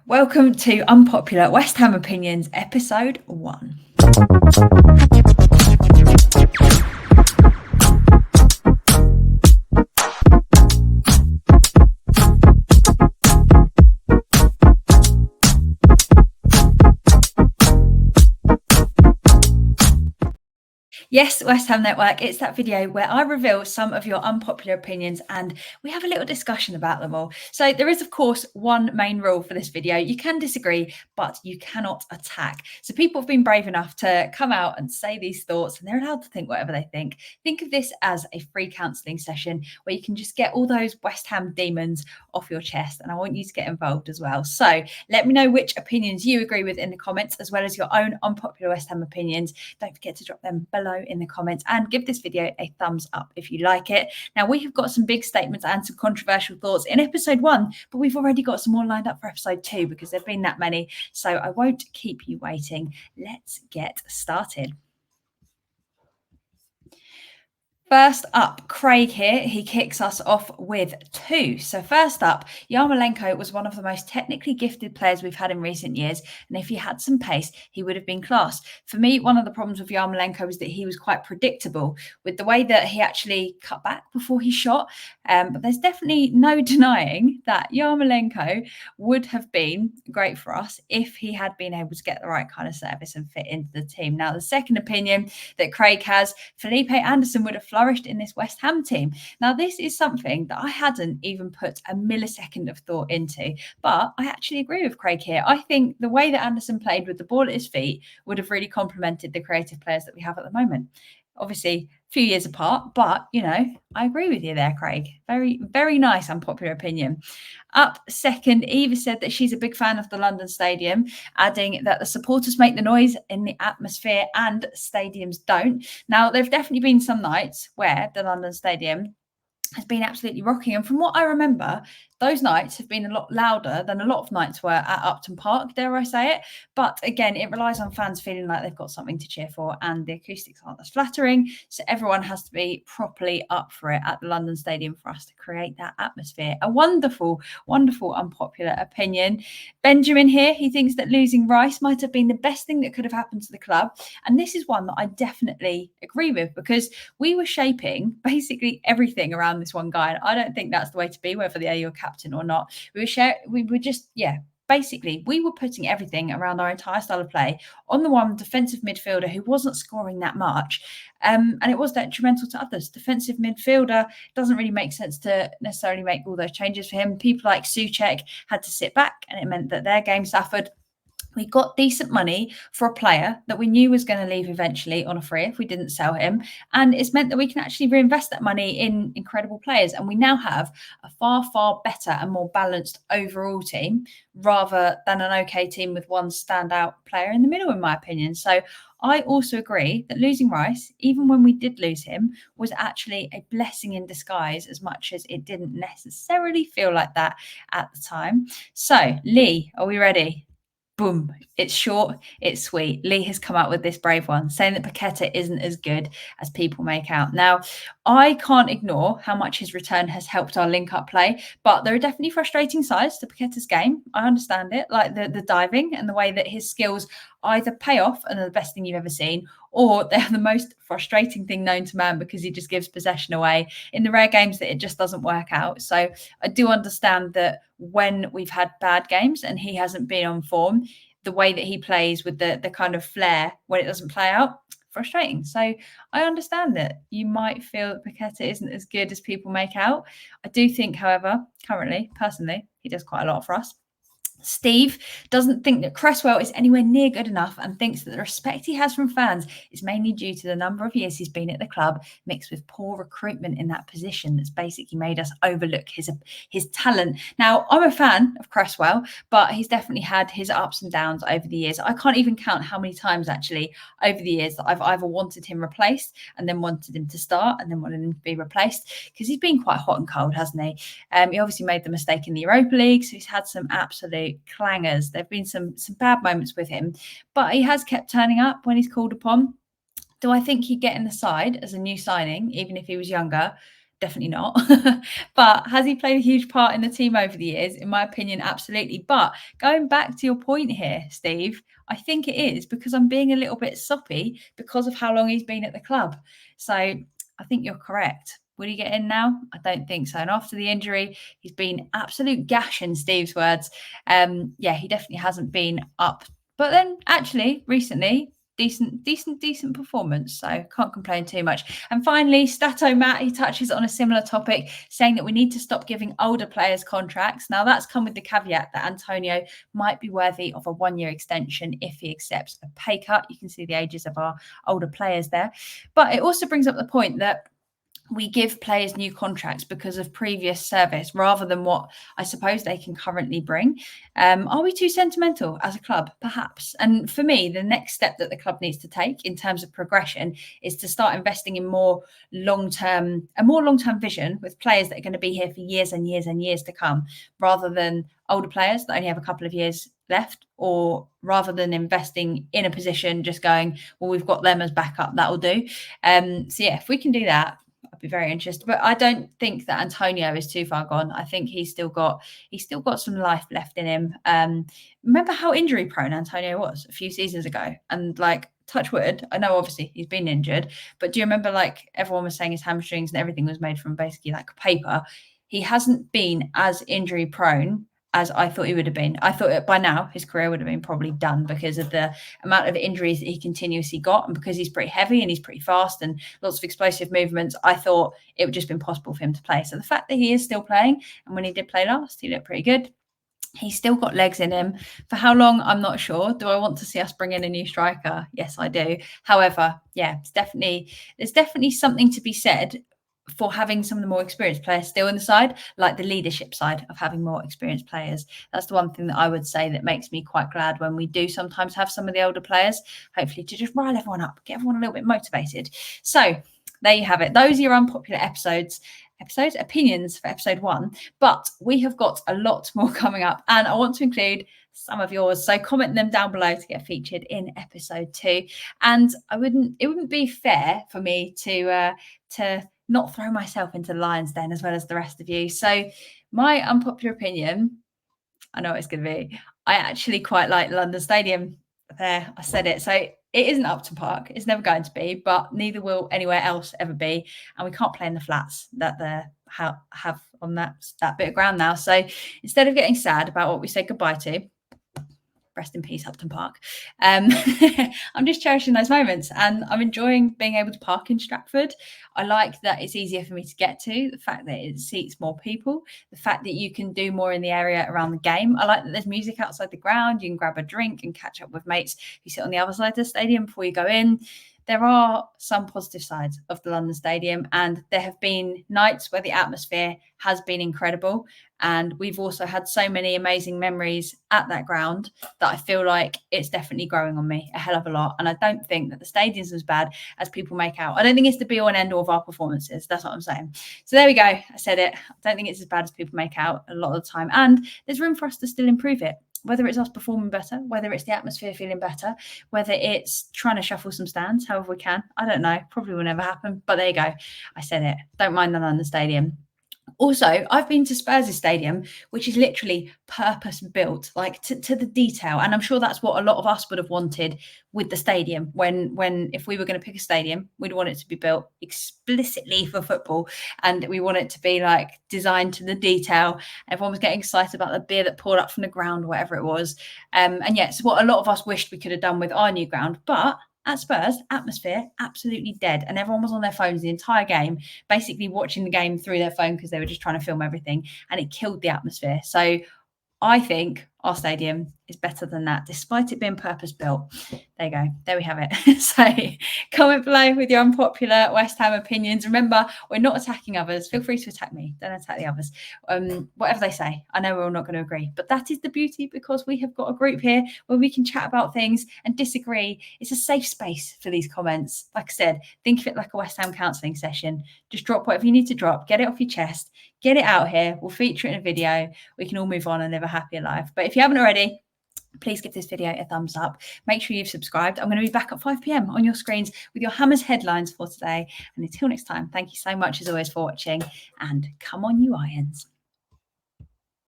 Welcome to Unpopular West Ham Opinions, Episode 1. Yes, West Ham Network, it's that video where I reveal some of your unpopular opinions and we have a little discussion about them all. So there is, of course, one main rule for this video. You can disagree, but you cannot attack. So people have been brave enough to come out and say these thoughts and they're allowed to think whatever they think. Think of this as a free counselling session where you can just get all those West Ham demons off your chest, and I want you to get involved as well. So let me know which opinions you agree with in the comments, as well as your own unpopular West Ham opinions. Don't forget to drop them below in the comments and give this video a thumbs up if you like it. Now, we have got some big statements and some controversial thoughts in episode 1, but we've already got some more lined up for episode 2 because there've been that many, so I won't keep you waiting. Let's get started. First up, Craig here, he kicks us off with 2. So first up, Yarmolenko was one of the most technically gifted players we've had in recent years, and if he had some pace, he would have been class. For me, one of the problems with Yarmolenko was that he was quite predictable with the way that he actually cut back before he shot. But there's definitely no denying that Yarmolenko would have been great for us if he had been able to get the right kind of service and fit into the team. Now, the second opinion that Craig has, Felipe Anderson would have flourished in this West Ham team. Now, this is something that I hadn't even put a millisecond of thought into, but I actually agree with Craig here. I think the way that Anderson played with the ball at his feet would have really complemented the creative players that we have at the moment. Obviously, a few years apart, but, I agree with you there, Craig. Very, very nice unpopular opinion. Up second, Eva said that she's a big fan of the London Stadium, adding that the supporters make the noise in the atmosphere and stadiums don't. Now, there have definitely been some nights where the London Stadium has been absolutely rocking. And from what I remember, those nights have been a lot louder than a lot of nights were at Upton Park, dare I say it. But again, it relies on fans feeling like they've got something to cheer for, and the acoustics aren't as flattering. So everyone has to be properly up for it at the London Stadium for us to create that atmosphere. A wonderful, wonderful unpopular opinion. Benjamin here, he thinks that losing Rice might have been the best thing that could have happened to the club. And this is one that I definitely agree with, because we were shaping basically everything around this one guy. And I don't think that's the way to be, whether they're your captain or not. Basically, we were putting everything around our entire style of play on the one defensive midfielder who wasn't scoring that much. And it was detrimental to others. Defensive midfielder, doesn't really make sense to necessarily make all those changes for him. People like Souček had to sit back, and it meant that their game suffered. We got decent money for a player that we knew was going to leave eventually on a free if we didn't sell him. And it's meant that we can actually reinvest that money in incredible players. And we now have a far, far better and more balanced overall team, rather than an okay team with one standout player in the middle, in my opinion. So I also agree that losing Rice, even when we did lose him, was actually a blessing in disguise, as much as it didn't necessarily feel like that at the time. So, Lee, are we ready? Boom. It's short, it's sweet. Lee has come out with this brave one, saying that Paqueta isn't as good as people make out. Now, I can't ignore how much his return has helped our link-up play, but there are definitely frustrating sides to Paqueta's game. I understand it, like the diving and the way that his skills either pay off and are the best thing you've ever seen, or they're the most frustrating thing known to man, because he just gives possession away in the rare games that it just doesn't work out. So I do understand that when we've had bad games and he hasn't been on form, the way that he plays with the kind of flair when it doesn't play out, frustrating. So I understand that you might feel that Paqueta isn't as good as people make out. I do think, however, currently, personally, he does quite a lot for us. Steve doesn't think that Cresswell is anywhere near good enough, and thinks that the respect he has from fans is mainly due to the number of years he's been at the club, mixed with poor recruitment in that position that's basically made us overlook his talent. Now, I'm a fan of Cresswell, but he's definitely had his ups and downs over the years. I can't even count how many times actually over the years that I've either wanted him replaced and then wanted him to start and then wanted him to be replaced, because he's been quite hot and cold, hasn't he? He obviously made the mistake in the Europa League, so he's had some absolute clangers. There have been some bad moments with him, but he has kept turning up when he's called upon. Do I think he'd get in the side as a new signing, even if he was younger? Definitely not. But has he played a huge part in the team over the years? In my opinion, absolutely. But going back to your point here, Steve, I think it is because I'm being a little bit soppy because of how long he's been at the club. So I think you're correct. Will he get in now? I don't think so. And after the injury, he's been absolute gash, in Steve's words. Yeah, he definitely hasn't been up. But then actually, recently, decent performance. So can't complain too much. And finally, Stato Matt, he touches on a similar topic, saying that we need to stop giving older players contracts. Now, that's come with the caveat that Antonio might be worthy of a 1-year extension if he accepts a pay cut. You can see the ages of our older players there. But it also brings up the point that we give players new contracts because of previous service rather than what I suppose they can currently bring. Are we too sentimental as a club? Perhaps. And for me, the next step that the club needs to take in terms of progression is to start investing in a more long-term vision with players that are going to be here for years and years and years to come, rather than older players that only have a couple of years left, or rather than investing in a position just going, well, we've got them as backup, that'll do. So yeah, if we can do that, I'd be very interested. But I don't think that Antonio is too far gone. I think he's still got some life left in him. Remember how injury prone Antonio was a few seasons ago? And like, touch wood, I know obviously he's been injured, but do you remember like everyone was saying his hamstrings and everything was made from basically like paper? He hasn't been as injury prone as I thought he would have been. I thought by now his career would have been probably done because of the amount of injuries that he continuously got, and because he's pretty heavy and he's pretty fast and lots of explosive movements. I thought it would just be impossible for him to play. So the fact that he is still playing, and when he did play last, he looked pretty good. He's still got legs in him. For how long, I'm not sure. Do I want to see us bring in a new striker? Yes, I do. However, yeah, there's definitely something to be said for having some of the more experienced players still in the side, like the leadership side of having more experienced players. That's the one thing that I would say that makes me quite glad when we do sometimes have some of the older players, hopefully to just rile everyone up, get everyone a little bit motivated. So there you have it. Those are your unpopular opinions for episode 1. But we have got a lot more coming up, and I want to include some of yours. So comment them down below to get featured in episode 2. And it wouldn't be fair for me to not throw myself into the lion's den as well as the rest of you. So my unpopular opinion, I know what it's going to be. I actually quite like London Stadium. There, I said it. So it isn't Upton Park. It's never going to be, but neither will anywhere else ever be. And we can't play in the flats that they have on that bit of ground now. So instead of getting sad about what we said goodbye to, rest in peace, Upton Park. I'm just cherishing those moments, and I'm enjoying being able to park in Stratford. I like that it's easier for me to get to, the fact that it seats more people, the fact that you can do more in the area around the game. I like that there's music outside the ground. You can grab a drink and catch up with mates who sit on the other side of the stadium before you go in. There are some positive sides of the London Stadium, and there have been nights where the atmosphere has been incredible. And we've also had so many amazing memories at that ground that I feel like it's definitely growing on me a hell of a lot. And I don't think that the stadium's as bad as people make out. I don't think it's the be all and end all of our performances. That's what I'm saying. So there we go. I said it. I don't think it's as bad as people make out a lot of the time. And there's room for us to still improve it. Whether it's us performing better, whether it's the atmosphere feeling better, whether it's trying to shuffle some stands, however we can. I don't know. Probably will never happen. But there you go. I said it. Don't mind the London Stadium. Also, I've been to Spurs' stadium, which is literally purpose built, like to the detail. And I'm sure that's what a lot of us would have wanted with the stadium. When if we were going to pick a stadium, we'd want it to be built explicitly for football. And we want it to be like designed to the detail. Everyone was getting excited about the beer that poured up from the ground, whatever it was. And yes, what a lot of us wished we could have done with our new ground. But at Spurs, atmosphere absolutely dead, and everyone was on their phones the entire game, basically watching the game through their phone because they were just trying to film everything, and it killed the atmosphere. So I think our stadium is better than that, despite it being purpose-built. There you go. There we have it. So comment below with your unpopular West Ham opinions. Remember, we're not attacking others. Feel free to attack me. Don't attack the others. Whatever they say. I know we're all not going to agree, but that is the beauty, because we have got a group here where we can chat about things and disagree. It's a safe space for these comments. Like I said, think of it like a West Ham counselling session. Just drop whatever you need to drop. Get it off your chest. Get it out here. We'll feature it in a video. We can all move on and live a happier life. But if you haven't already, please give this video a thumbs up. Make sure you've subscribed. I'm going to be back at 5 p.m. on your screens with your Hammers headlines for today. And until next time, thank you so much as always for watching, and come on you Irons.